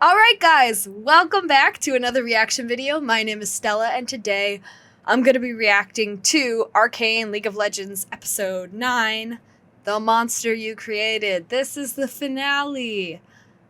Alright guys, welcome back to another reaction video. My name is Stella and today I'm going to be reacting to Arcane League of Legends episode 9, The Monster You Created. This is the finale.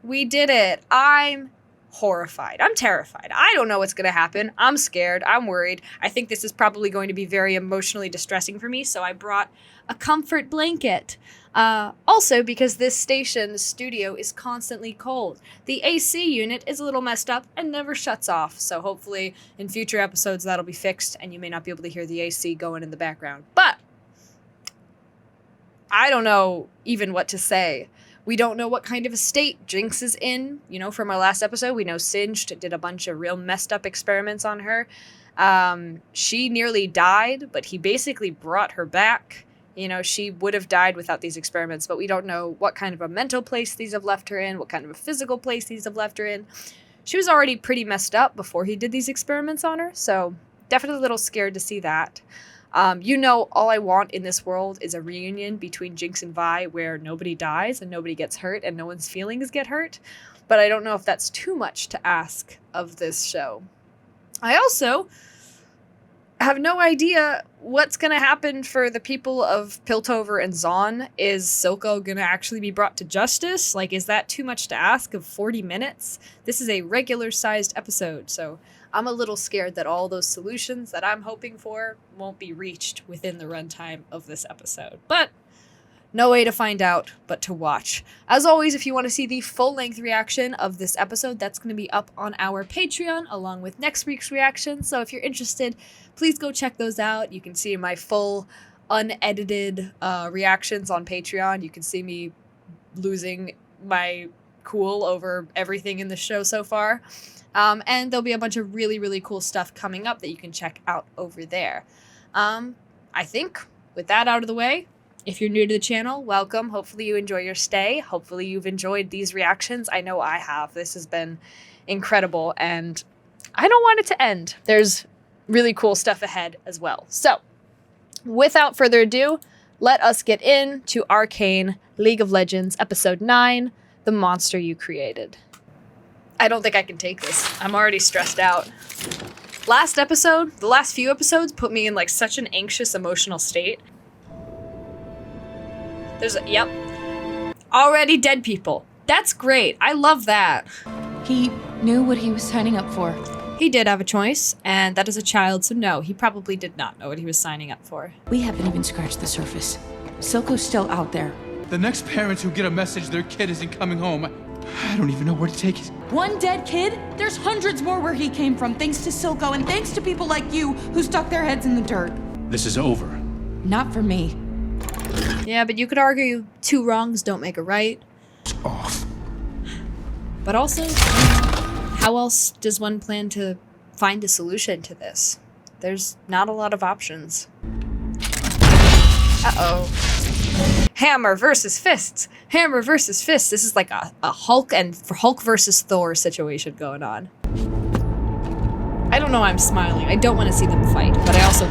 We did it. I'm horrified. I'm terrified. I don't know what's going to happen. I'm scared. I'm worried. I think this is probably going to be very emotionally distressing for me, so I brought a comfort blanket. Also, because this studio is constantly cold. The AC unit is a little messed up and never shuts off, so hopefully in future episodes that'll be fixed and you may not be able to hear the AC going in the background. But I don't know even what to say. We don't know what kind of a state Jinx is in. You know, from our last episode, we know Singed did a bunch of real messed up experiments on her. She nearly died, but he basically brought her back. You know, she would have died without these experiments, but we don't know what kind of a mental place these have left her in, what kind of a physical place these have left her in. She was already pretty messed up before he did these experiments on her, so definitely a little scared to see that. You know, all I want in this world is a reunion between Jinx and Vi where nobody dies and nobody gets hurt and no one's feelings get hurt, but I don't know if that's too much to ask of this show. I also have no idea what's going to happen for the people of Piltover and Zaun. Is Silco going to actually be brought to justice? Like, is that too much to ask of 40 minutes? This is a regular-sized episode, so I'm a little scared that all those solutions that I'm hoping for won't be reached within the runtime of this episode. But no way to find out but to watch. As always, if you want to see the full-length reaction of this episode, that's going to be up on our Patreon along with next week's reaction. So if you're interested, please go check those out. You can see my full, unedited reactions on Patreon. You can see me losing my cool over everything in the show so far. And there'll be a bunch of really, really cool stuff coming up that you can check out over there. I think with that out of the way, if you're new to the channel, welcome. Hopefully you enjoy your stay. Hopefully you've enjoyed these reactions. I know I have. This has been incredible, and I don't want it to end. There's really cool stuff ahead as well. So, without further ado, let us get into Arcane League of Legends Episode 9, The Monster You Created. I don't think I can take this. I'm already stressed out. Last episode, the last few episodes put me in like such an anxious emotional state. Yep. Already dead people. That's great. I love that. He knew what he was signing up for. He did have a choice, and that is a child, so no, he probably did not know what he was signing up for. We haven't even scratched the surface. Silco's still out there. The next parents who get a message their kid isn't coming home, I don't even know where to take it. One dead kid? There's hundreds more where he came from, thanks to Silco and thanks to people like you who stuck their heads in the dirt. This is over. Not for me. Yeah, but you could argue two wrongs don't make a right. It's off. But also, how else does one plan to find a solution to this? There's not a lot of options. Uh-oh. Hammer versus fists. Hammer versus fists. This is like a Hulk versus Thor situation going on. I don't know why I'm smiling. I don't want to see them fight, but I also...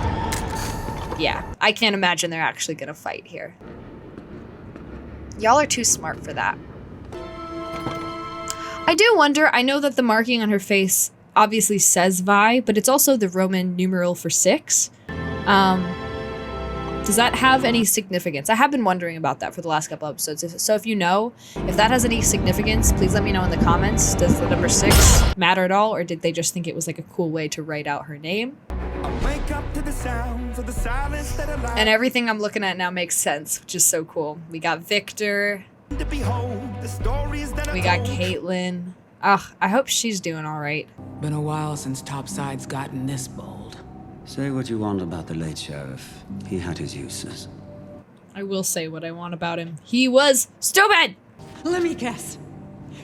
yeah, I can't imagine they're actually gonna fight here. Y'all are too smart for that. I do wonder, I know that the marking on her face obviously says Vi, but it's also the Roman numeral for 6. Does that have any significance? I have been wondering about that for the last couple episodes. So if you know, if that has any significance, please let me know in the comments. Does the number 6 matter at all, or did they just think it was like a cool way to write out her name? And everything I'm looking at now makes sense, which is so cool. We got Victor. We got Caitlyn. Ugh, I hope she's doing all right. Been a while since Topside's gotten this bold. Say what you want about the late sheriff. He had his uses. I will say what I want about him. He was stupid! Let me guess.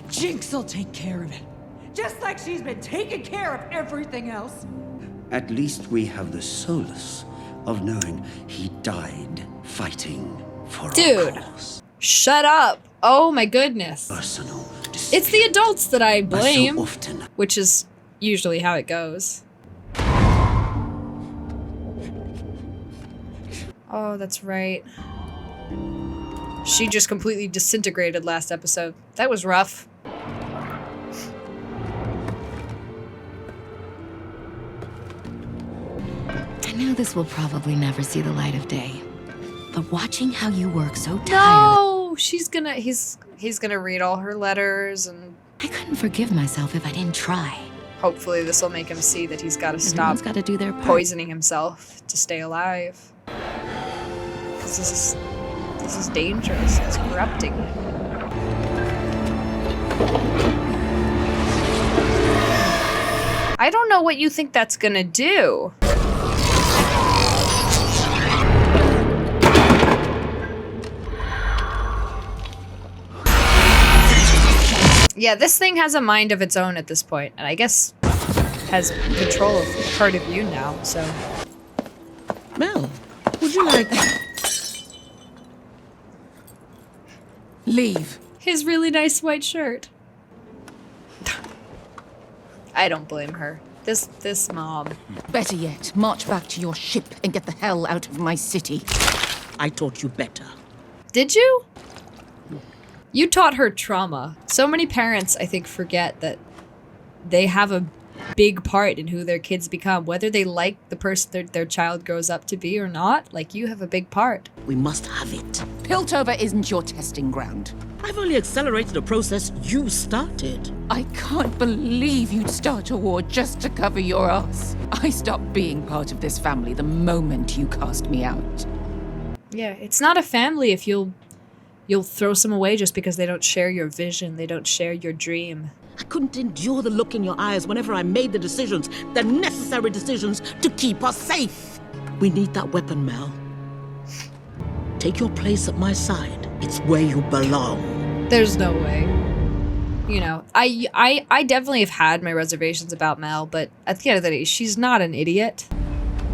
Jinx'll take care of it. Just like she's been taking care of everything else. At least we have the solace of knowing he died fighting for our cause. Shut up. Oh my goodness. Personal It's the adults that I blame, so often. Which is usually how it goes. Oh, that's right. She just completely disintegrated last episode. That was rough. know this will probably never see the light of day, but watching how you work so tired... No! He's gonna read all her letters and... I couldn't forgive myself if I didn't try. Hopefully this will make him see that he's gotta stop Everyone's gotta do their part. poisoning himself to stay alive. 'Cause this is dangerous. It's corrupting him. I don't know what you think that's gonna do. Yeah, this thing has a mind of its own at this point, and I guess has control of part of you now, so... Mel, would you like... Leave. His really nice white shirt. I don't blame her. This mom. Better yet, march back to your ship and get the hell out of my city. I taught you better. Did you? You taught her trauma. So many parents, I think, forget that they have a big part in who their kids become, whether they like the person their child grows up to be or not. Like, you have a big part. We must have it. Piltover isn't your testing ground. I've only accelerated a process you started. I can't believe you'd start a war just to cover your ass. I stopped being part of this family the moment you cast me out. Yeah, it's not a family if you'll throw some away just because they don't share your vision, they don't share your dream. I couldn't endure the look in your eyes whenever I made the decisions, the necessary decisions to keep us safe. We need that weapon, Mel. Take your place at my side. It's where you belong. There's no way. You know, I definitely have had my reservations about Mel, but at the end of the day, she's not an idiot.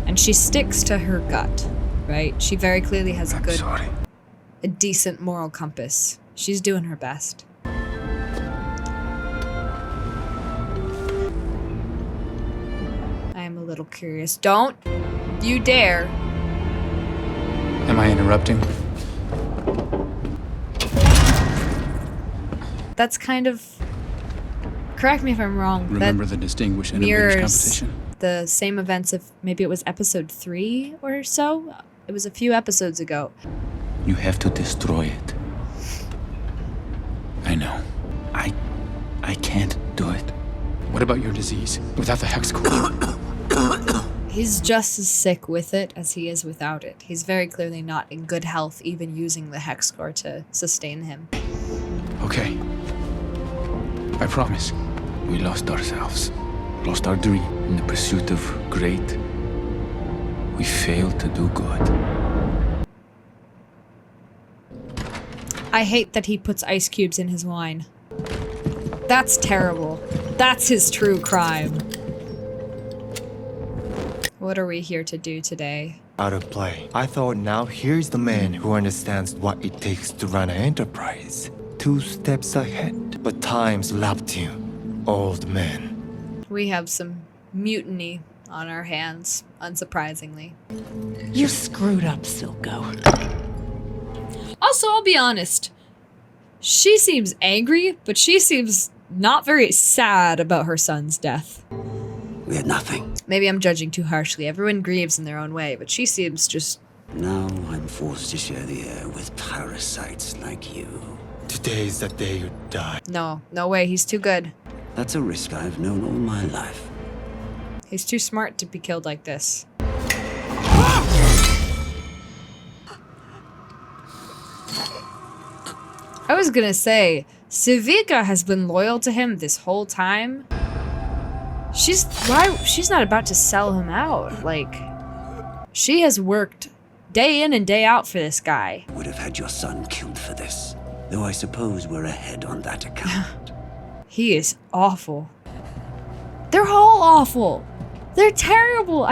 And she sticks to her gut, right? She very clearly has a decent moral compass. She's doing her best. I am a little curious. Don't you dare. Am I interrupting? That's kind of... Correct me if I'm wrong. Remember the distinguished innovators mirrors competition. The same events of maybe it was episode 3 or so. It was a few episodes ago. You have to destroy it. I know. I can't do it. What about your disease? Without the hex core? He's just as sick with it as he is without it. He's very clearly not in good health, even using the hex core to sustain him. Okay. I promise. We lost ourselves. Lost our dream in the pursuit of great. We failed to do good. I hate that he puts ice cubes in his wine. That's terrible. That's his true crime. What are we here to do today? Out of play. I thought now here's the man who understands what it takes to run an enterprise. 2 steps ahead, but time's lapped you, old man. We have some mutiny on our hands, unsurprisingly. You screwed up, Silco. Also, I'll be honest. She seems angry, but she seems not very sad about her son's death. We had nothing. Maybe I'm judging too harshly. Everyone grieves in their own way, but she seems just... Now I'm forced to share the air with parasites like you. Today's the day you die. No way. He's too good. That's a risk I've known all my life. He's too smart to be killed like this. I was gonna say, Sevika has been loyal to him this whole time. She's not about to sell him out. Like, she has worked day in and day out for this guy. Would have had your son killed for this. Though I suppose we're ahead on that account. He is awful. They're all awful. They're terrible.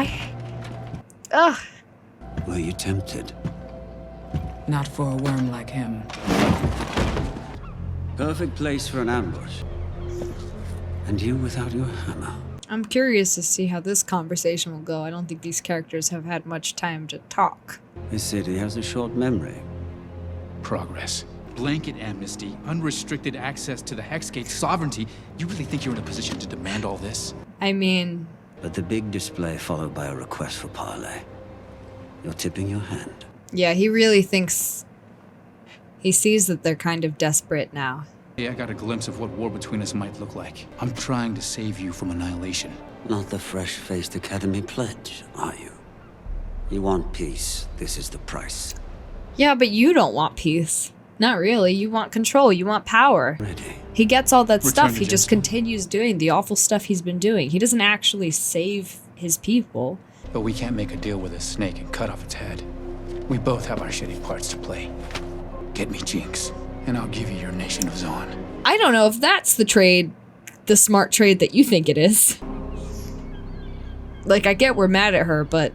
Ugh. Were you tempted? Not for a worm like him. Perfect place for an ambush. And you without your hammer. I'm curious to see how this conversation will go. I don't think these characters have had much time to talk. This city has a short memory. Progress. Blanket amnesty, unrestricted access to the Hexgate sovereignty. You really think you're in a position to demand all this? I mean, But the big display followed by a request for parlay. You're tipping your hand. Yeah, he really thinks... He sees that they're kind of desperate now. Yeah, I got a glimpse of what war between us might look like. I'm trying to save you from annihilation. Not the fresh-faced Academy pledge, are you? You want peace. This is the price. Yeah, but you don't want peace. Not really. You want control. You want power. Ready. He gets all that Return stuff. to He just Jinx. continues doing the awful stuff he's been doing. He doesn't actually save his people. But we can't make a deal with a snake and cut off its head. We both have our shitty parts to play. Get me Jinx, and I'll give you your nation of Zaun. I don't know if that's the trade, the smart trade that you think it is. Like, I get we're mad at her, but...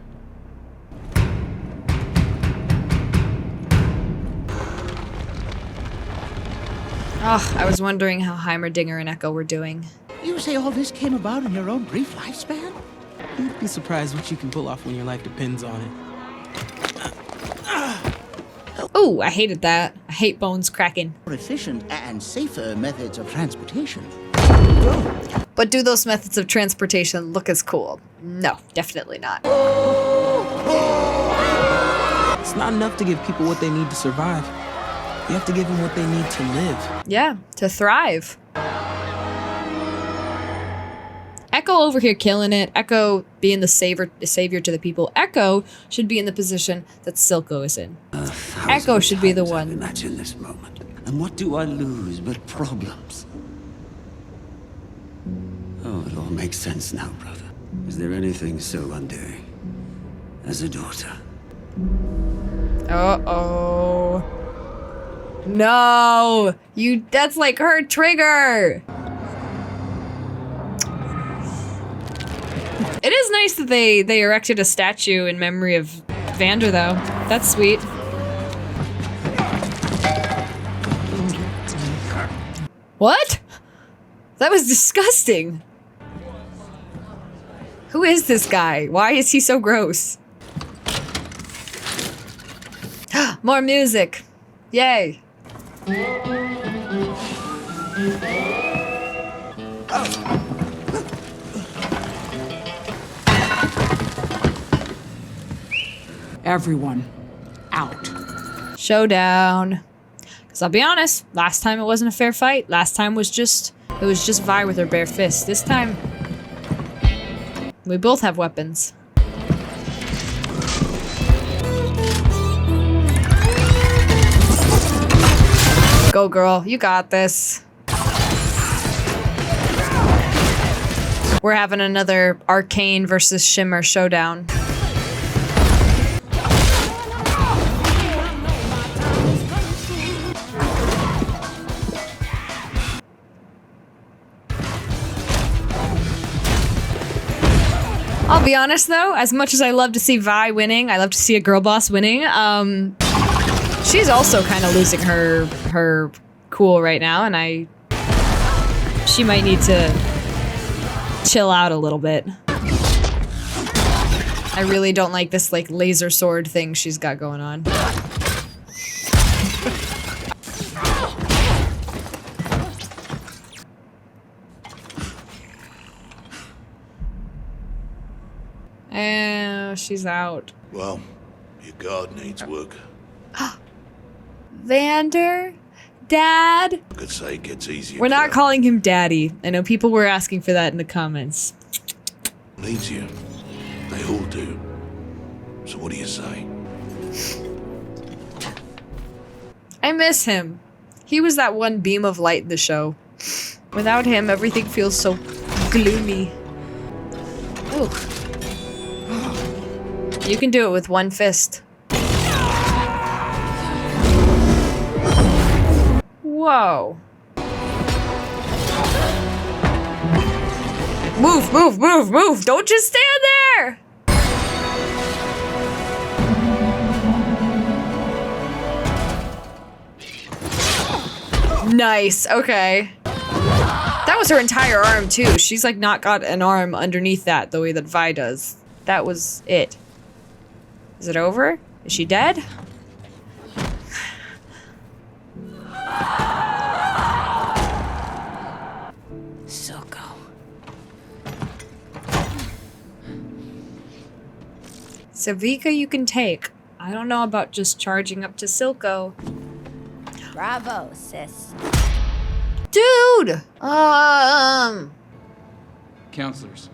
Oh, I was wondering how Heimerdinger and Eko were doing. You say all this came about in your own brief lifespan? You'd be surprised what you can pull off when your life depends on it. Oh, I hated that. I hate bones cracking. More efficient and safer methods of transportation. But do those methods of transportation look as cool? No, definitely not. It's not enough to give people what they need to survive. You have to give them what they need to live. Yeah, to thrive. Eko over here killing it. Eko being the savior to the people. Eko should be in the position that Silco is in. Eko should be the one. Imagine this moment. And what do I lose but problems? Oh, it all makes sense now, brother. Is there anything so undoing as a daughter? Uh-oh. No! That's like her trigger! It is nice that they erected a statue in memory of Vander, though. That's sweet. What? That was disgusting. Who is this guy? Why is he so gross? More music. Yay. Everyone, out. Showdown. Because I'll be honest, last time it wasn't a fair fight. Last time was just, it was just Vi with her bare fist. This time, we both have weapons. Go girl, you got this. We're having another Arcane versus Shimmer showdown. I'll be honest though, as much as I love to see Vi winning, I love to see a girl boss winning, she's also kind of losing her cool right now, and she might need to chill out a little bit. I really don't like this like laser sword thing she's got going on. And she's out. Well, your guard needs work. Vander? Dad? I could say it gets easier. We're not calling him Daddy. I know people were asking for that in the comments. Needs you. They all do. So what do you say? I miss him. He was that one beam of light in the show. Without him, everything feels so gloomy. Ooh. You can do it with one fist. Whoa. Move, move, move, move! Don't just stand there! Nice, okay. That was her entire arm too. She's like not got an arm underneath that the way that Vi does. That was it. Is it over? Is she dead? Silco. Sevika you can take. I don't know about just charging up to Silco. Bravo, sis. Dude! Counselors.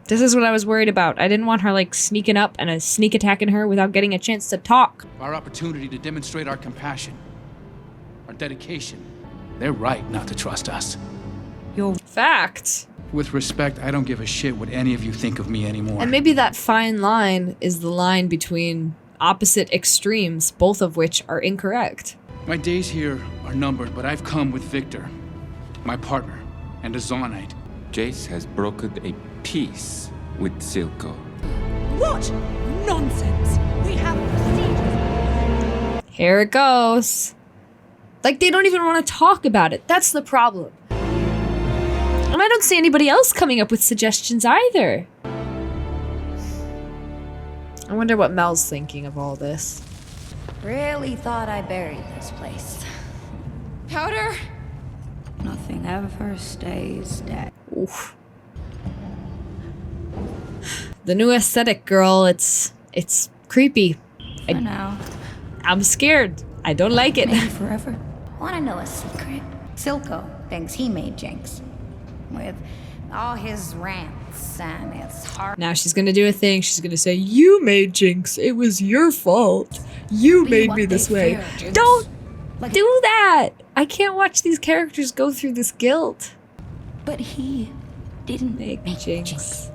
This is what I was worried about. I didn't want her, like, sneaking up and a sneak attacking her without getting a chance to talk. Our opportunity to demonstrate our compassion, our dedication. They're right not to trust us. Yo, fact. With respect, I don't give a shit what any of you think of me anymore. And maybe that fine line is the line between opposite extremes, both of which are incorrect. My days here are numbered, but I've come with Victor, my partner, and a Zaunite. Jayce has brokered a peace with Silco. What nonsense! We have procedures. Here it goes. Like, they don't even want to talk about it. That's the problem. And I don't see anybody else coming up with suggestions either. I wonder what Mel's thinking of all this. Really thought I buried this place. Powder? Nothing ever stays dead. Oof. The new aesthetic, girl, it's creepy. For now. I'm scared. I don't like it. Maybe forever. Wanna know a secret? Silco thinks he made Jinx. With all his rants and his heart. Now she's gonna do a thing. She's gonna say, "You made Jinx. It was your fault. You made me this way." Don't do that. I can't watch these characters go through this guilt. But he didn't make Jinx.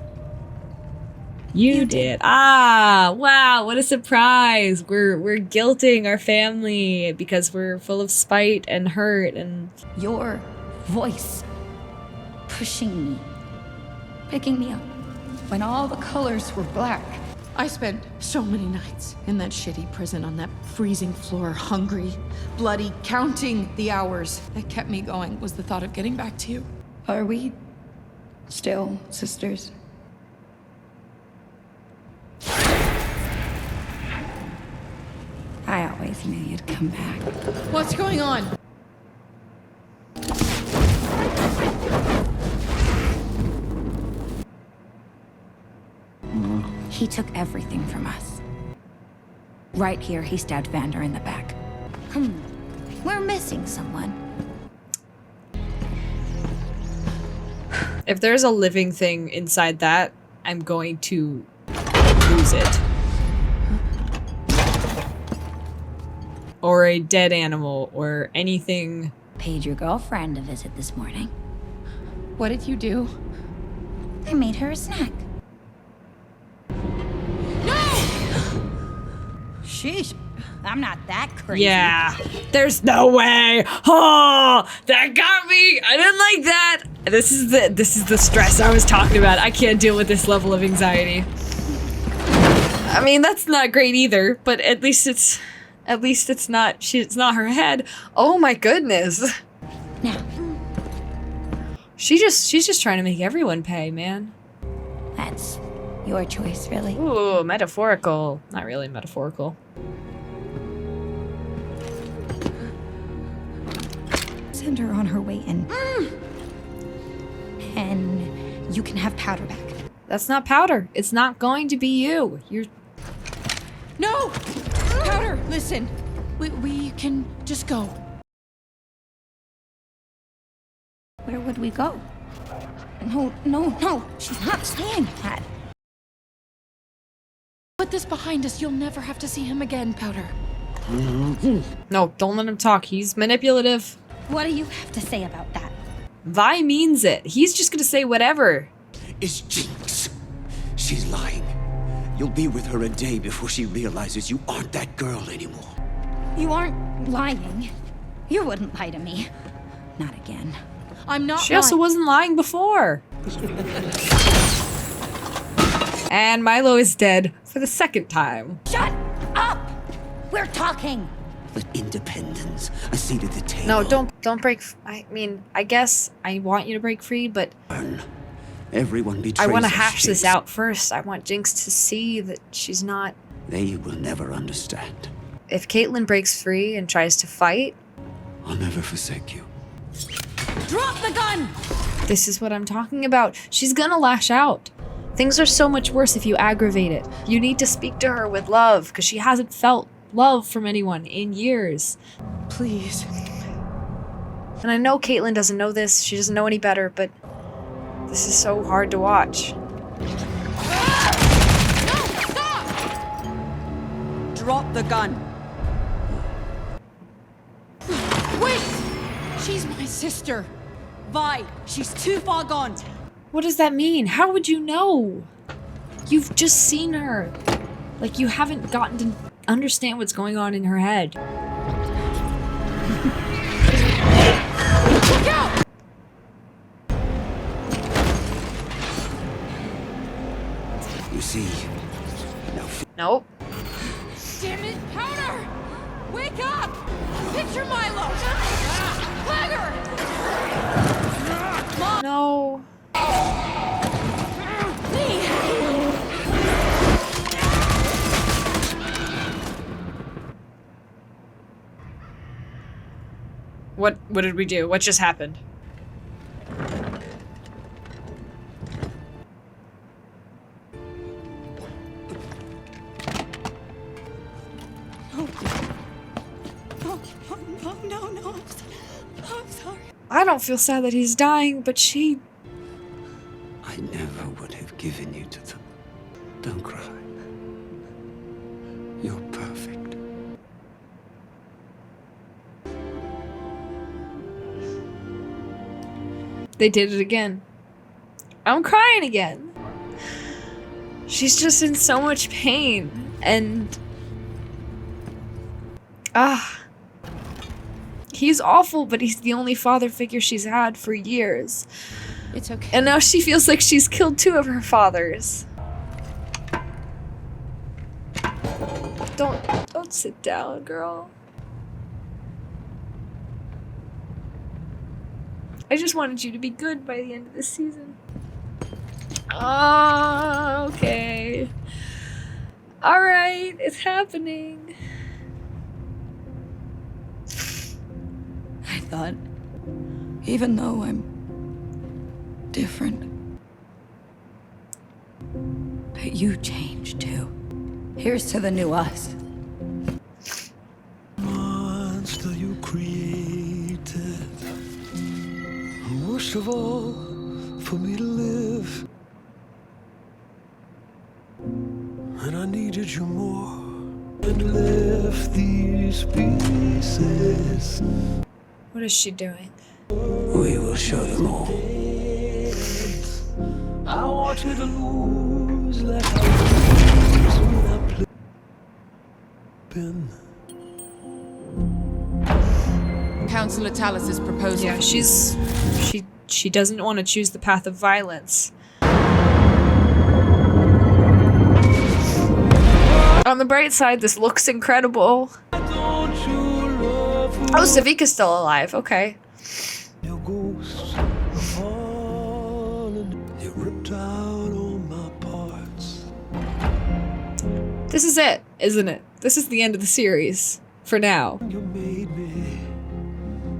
You did. Ah, wow, what a surprise. We're guilting our family because we're full of spite and hurt and your voice pushing me, picking me up when all the colors were black. I spent so many nights in that shitty prison on that freezing floor, hungry, bloody, counting the hours. That kept me going was the thought of getting back to you. Are we still sisters? I always knew you'd come back. What's going on? He took everything from us. Right here, he stabbed Vander in the back. We're missing someone. if there's a living thing inside that, I'm going to lose it. Or a dead animal, or anything. Paid your girlfriend a visit this morning. What did you do? I made her a snack. Sheesh, I'm not that crazy. Yeah, there's no way. Oh, that got me. I didn't like that. This is the stress I was talking about. I can't deal with this level of anxiety. I mean, that's not great either, but at least it's not it's not her head. Oh my goodness. Now. She's just trying to make everyone pay, man. That's your choice, really. Ooh, metaphorical. Not really metaphorical. Send her on her way in. And you can have Powder back. That's not Powder. It's not going to be you. You're... No! Powder, listen. We can just go. Where would we go? No. She's not saying that. Put this behind us. You'll never have to see him again, Powder. No, don't let him talk. He's manipulative. What do you have to say about that? Vi means it. He's just gonna say whatever. It's Jinx. She's lying. You'll be with her a day before she realizes you aren't that girl anymore. You aren't lying. You wouldn't lie to me. Not again. I'm not She also wasn't lying before. And Milo is dead for the second time. Shut up! We're talking. But independence, a seat at the table. No, don't break. I mean, I guess I want you to break free, but Everyone betrays I want to us, hash this Jinx. out first. I want Jinx to see that she's not. They will never understand. If Caitlyn breaks free and tries to fight, I'll never forsake you. Drop the gun! this is what I'm talking about. She's gonna lash out. Things are so much worse if you aggravate it. You need to speak to her with love, because she hasn't felt love from anyone in years. Please. And I know Caitlyn doesn't know this, she doesn't know any better, but this is so hard to watch. Drop the gun. Wait! She's my sister. Vi, she's too far gone. What does that mean? How would you know? You've just seen her. Like, you haven't gotten to understand what's going on in her head. Look out! You see, Nope. Damn it, Powder! Wake up! Picture Milo! Clagger! Mom! No. What did we do? What just happened? No. I'm sorry. I don't feel sad that he's dying, but she... I never would have given you to them. Don't cry. You're perfect. They did it again. I'm crying again. She's just in so much pain, and... He's awful, but he's the only father figure she's had for years. It's okay. And now she feels like she's killed 2 of her fathers. Don't sit down, girl. I just wanted you to be good by the end of this season. Oh, okay. Alright, it's happening. I thought, even though I'm different, that you changed too. Here's to the new us. Monster you created, most of all for me to live, and I needed you more, and left these pieces. What is she doing? We will show them all. I want you to lose like I lose when I play. Councillor Talus's proposal. Yeah, she doesn't want to choose the path of violence. On the bright side, this looks incredible. Oh, Sevika's still alive. Okay. Your ghost fallen, you ripped out all my parts. This is it, isn't it? This is the end of the series. For now. You made me,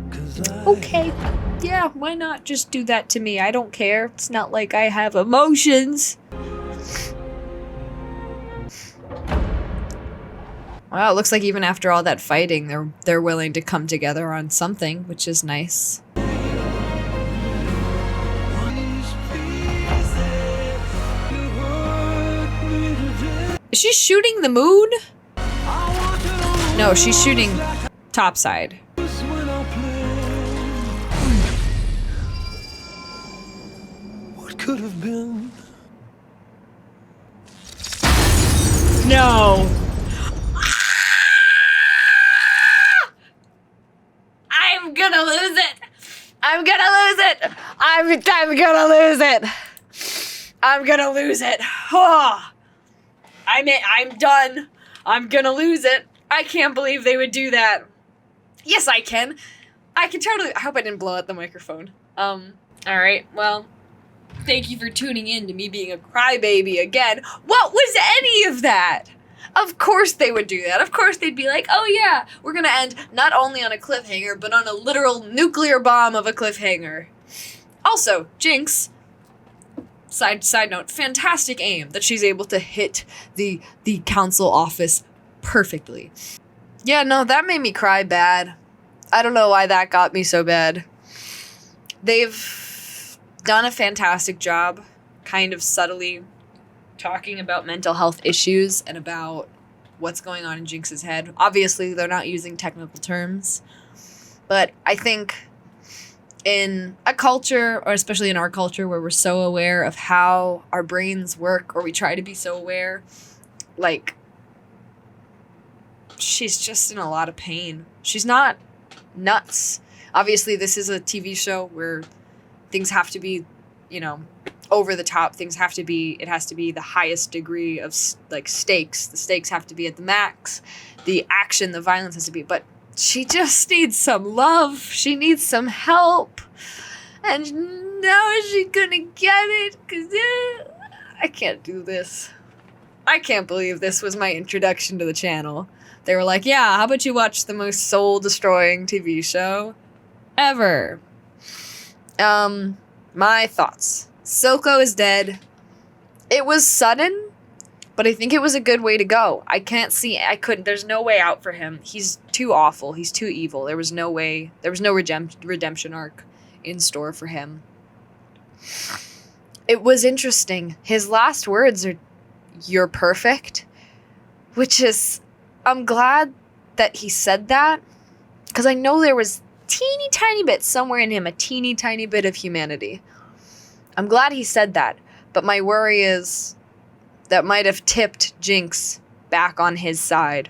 'cause I Okay. Yeah, why not just do that to me? I don't care. It's not like I have emotions. Wow, it looks like even after all that fighting, they're willing to come together on something, which is nice. Is she shooting the moon? No, she's shooting topside. What could have been? No. I'm gonna lose it. I'm gonna lose it. I'm gonna lose it. I'm gonna lose it. Oh. I'm done. I'm gonna lose it. I can't believe they would do that. Yes, I can. I can totally. I hope I didn't blow out the microphone. Alright, well, thank you for tuning in to me being a crybaby again. What was any of that? Of course they would do that. Of course they'd be like, oh yeah, we're gonna end not only on a cliffhanger, but on a literal nuclear bomb of a cliffhanger. Also, Jinx, Side note, fantastic aim that she's able to hit the council office perfectly. Yeah, no, that made me cry bad. I don't know why that got me so bad. They've done a fantastic job kind of subtly talking about mental health issues and about what's going on in Jinx's head. Obviously, they're not using technical terms, but I think in a culture, or especially in our culture, where we're so aware of how our brains work, or we try to be so aware, like, she's just in a lot of pain. She's not nuts. Obviously, this is a TV show where things have to be, you know, over the top. It has to be the highest degree of, like, stakes. The stakes have to be at the max. The action, the violence has to be, but she just needs some love. She needs some help. And now is she gonna get it? 'Cause I can't do this. I can't believe this was my introduction to the channel. They were like, yeah, how about you watch the most soul-destroying TV show ever? My thoughts. Silco is dead. It was sudden, but I think it was a good way to go. There's no way out for him. He's too awful. He's too evil. There was no redemption arc in store for him. It was interesting. His last words are, "You're perfect," which is, I'm glad that he said that, because I know there was teeny tiny bit somewhere in him, a teeny tiny bit of humanity. I'm glad he said that, but my worry is that might have tipped Jinx back on his side.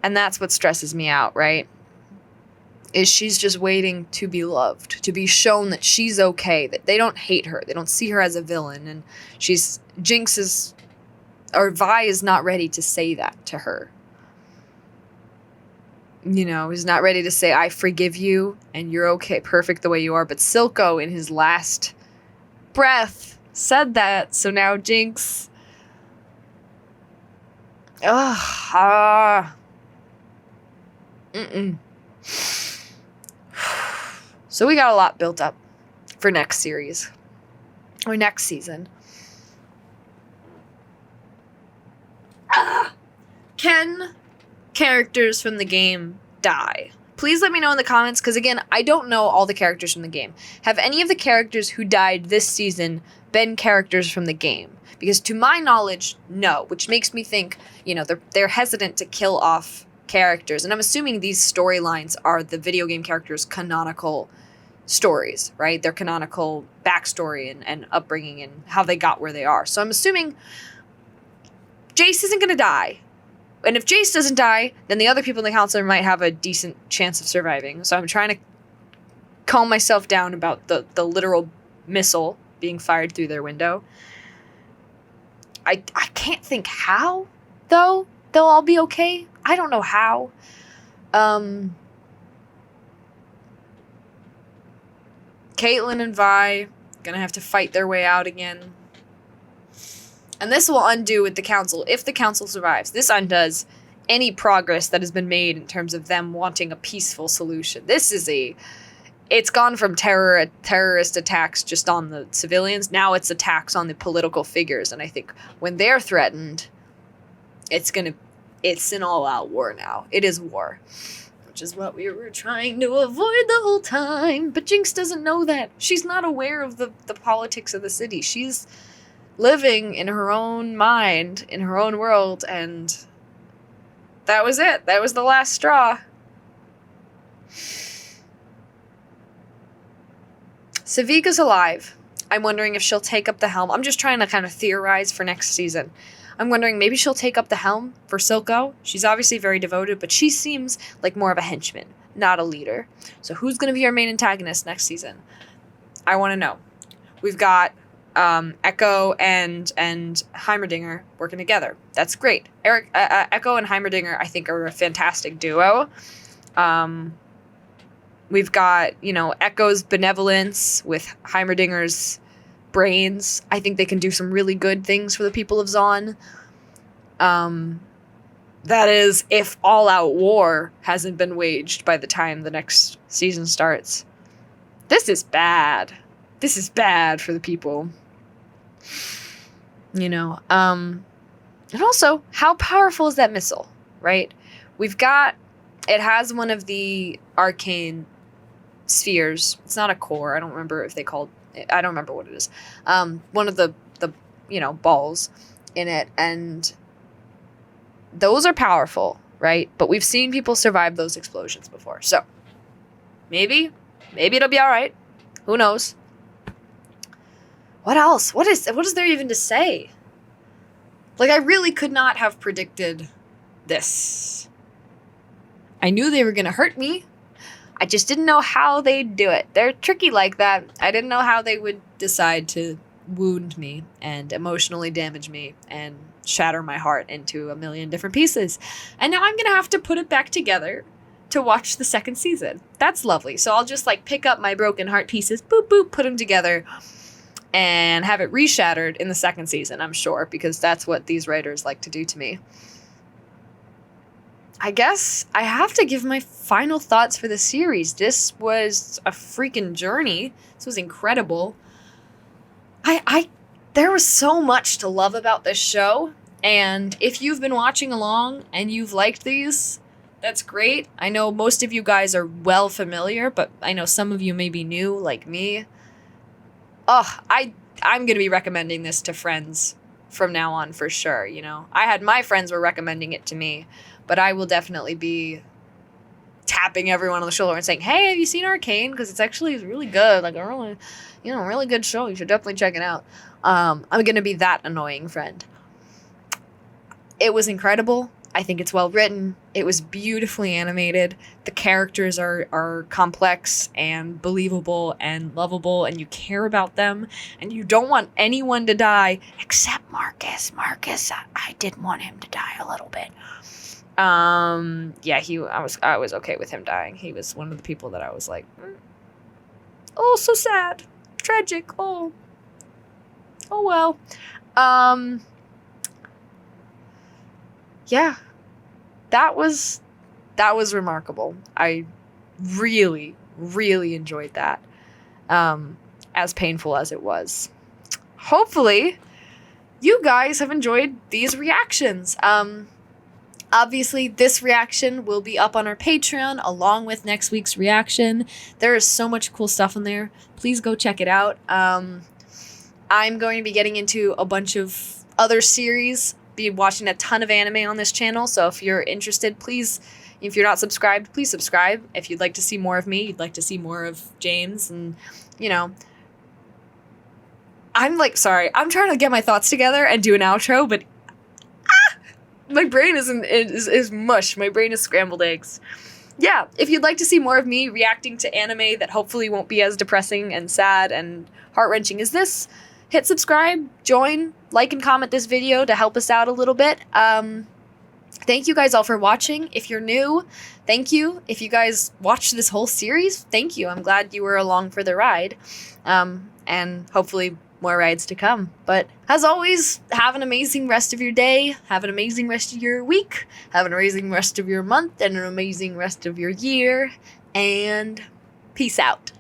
And that's what stresses me out, right? Is she's just waiting to be loved, to be shown that she's okay, that they don't hate her, they don't see her as a villain, and Vi is not ready to say that to her. You know, he's not ready to say, I forgive you, and you're okay, perfect the way you are. But Silco, in his last breath, said that, so now Jinx... So we got a lot built up for next series. Or next season. Can characters from the game die? Please let me know in the comments, because again, I don't know all the characters from the game. Have any of the characters who died this season been characters from the game? Because to my knowledge, no, which makes me think, you know, they're hesitant to kill off characters. And I'm assuming these storylines are the video game characters' canonical stories, right? Their canonical backstory and upbringing and how they got where they are. So I'm assuming Jayce isn't going to die. And if Jayce doesn't die, then the other people in the council might have a decent chance of surviving. So I'm trying to calm myself down about the literal missile being fired through their window. I can't think how, though, they'll all be okay. I don't know how. Caitlyn and Vi gonna have to fight their way out again. And this will undo with the council. If the council survives, this undoes any progress that has been made in terms of them wanting a peaceful solution. It's gone from terrorist attacks just on the civilians. Now it's attacks on the political figures. And I think when they're threatened, it's an all-out war now. It is war. Which is what we were trying to avoid the whole time. But Jinx doesn't know that. She's not aware of the politics of the city. She's living in her own mind, in her own world, and that was it. That was the last straw. Sevika's alive. I'm wondering if she'll take up the helm. I'm just trying to kind of theorize for next season. I'm wondering maybe she'll take up the helm for Silco. She's obviously very devoted, but she seems like more of a henchman, not a leader. So who's going to be our main antagonist next season? I want to know. We've got Eko and Heimerdinger working together. That's great. Eko and Heimerdinger, I think, are a fantastic duo. We've got, you know, Eko's benevolence with Heimerdinger's brains. I think they can do some really good things for the people of Zaun. That is, if all-out war hasn't been waged by the time the next season starts. This is bad. this is bad for the people. You know, and also, how powerful is that missile, right? We've got, it has one of the arcane spheres. It's not a core. I don't remember if they called it, I don't remember what it is. One of the balls in it, and those are powerful, right? But we've seen people survive those explosions before. So maybe it'll be all right. Who knows? What else? What is there even to say? Like, I really could not have predicted this. I knew they were going to hurt me. I just didn't know how they'd do it. They're tricky like that. I didn't know how they would decide to wound me and emotionally damage me and shatter my heart into a million different pieces. And now I'm going to have to put it back together to watch the second season. That's lovely. So I'll just like pick up my broken heart pieces, boop, boop, put them together and have it reshattered in the second season, I'm sure, because that's what these writers like to do to me. I guess I have to give my final thoughts for the series. This was a freaking journey. This was incredible. There was so much to love about this show, and if you've been watching along and you've liked these, that's great. I know most of you guys are well familiar, but I know some of you may be new, like me. I'm going to be recommending this to friends from now on for sure, you know. I had my friends were recommending it to me, but I will definitely be tapping everyone on the shoulder and saying, hey, have you seen Arcane? Because it's actually really good. Like a really, really good show. You should definitely check it out. I'm going to be that annoying friend. It was incredible. I think it's well written. It was beautifully animated. The characters are complex and believable and lovable, and you care about them, and you don't want anyone to die except Marcus. I did want him to die a little bit. Yeah, I was okay with him dying. He was one of the people that I was like, oh, so sad, tragic. Oh well. Yeah, that was remarkable. I really, really enjoyed that, as painful as it was. Hopefully, you guys have enjoyed these reactions. Obviously, this reaction will be up on our Patreon along with next week's reaction. There is so much cool stuff in there. Please go check it out. I'm going to be getting into a bunch of other series, be watching a ton of anime on this channel, so if you're interested, please, if you're not subscribed, please subscribe. If you'd like to see more of me, you'd like to see more of James, and, I'm trying to get my thoughts together and do an outro, but my brain is mush. My brain is scrambled eggs. Yeah, if you'd like to see more of me reacting to anime that hopefully won't be as depressing and sad and heart-wrenching as this, hit subscribe, join, like and comment this video to help us out a little bit. Thank you guys all for watching. If you're new, thank you. If you guys watched this whole series, thank you. I'm glad you were along for the ride. And hopefully more rides to come. But as always, have an amazing rest of your day. Have an amazing rest of your week. Have an amazing rest of your month and an amazing rest of your year. And peace out.